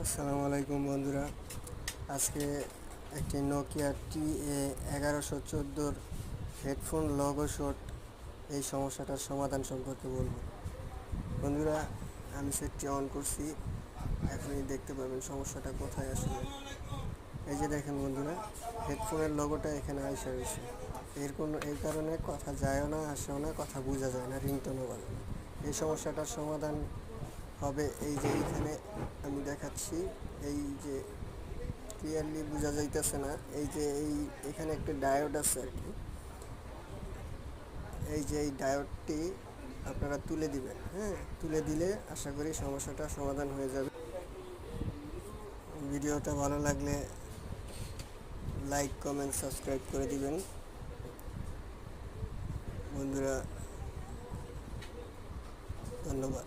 আসসালামু আলাইকুম বন্ধুরা। আজকে একটি নোকিয়া টি1114 হেডফোন লগো শট এই সমস্যাটার সমাধান সম্পর্কে বলবো। বন্ধুরা, আমি সেটটি অন করছি, এখনই দেখতে পাবেন সমস্যাটা কোথায় আসলে। এই যে দেখেন বন্ধুরা, হেডফোনের লগোটা এখানে আইসা রয়েছে। এর কারণে কথা যায়ও না, আসেও না, কথা বোঝা যায় না, রিংটোনও বাজে না। এই সমস্যাটার সমাধান হবে এই যে এইখানে আমি দেখাচ্ছি। এই যে ক্লিয়ারলি বোঝা যাইতেছে না, এই যে এখানে একটা ডায়োড আছে আর কি। এই যে এই ডায়োডটি আপনারা তুলে দিবেন। হ্যাঁ, তুলে দিলে আশা করি সমস্যাটা সমাধান হয়ে যাবে। ভিডিওটা ভালো লাগলে লাইক, কমেন্ট, সাবস্ক্রাইব করে দিবেন বন্ধুরা। ধন্যবাদ।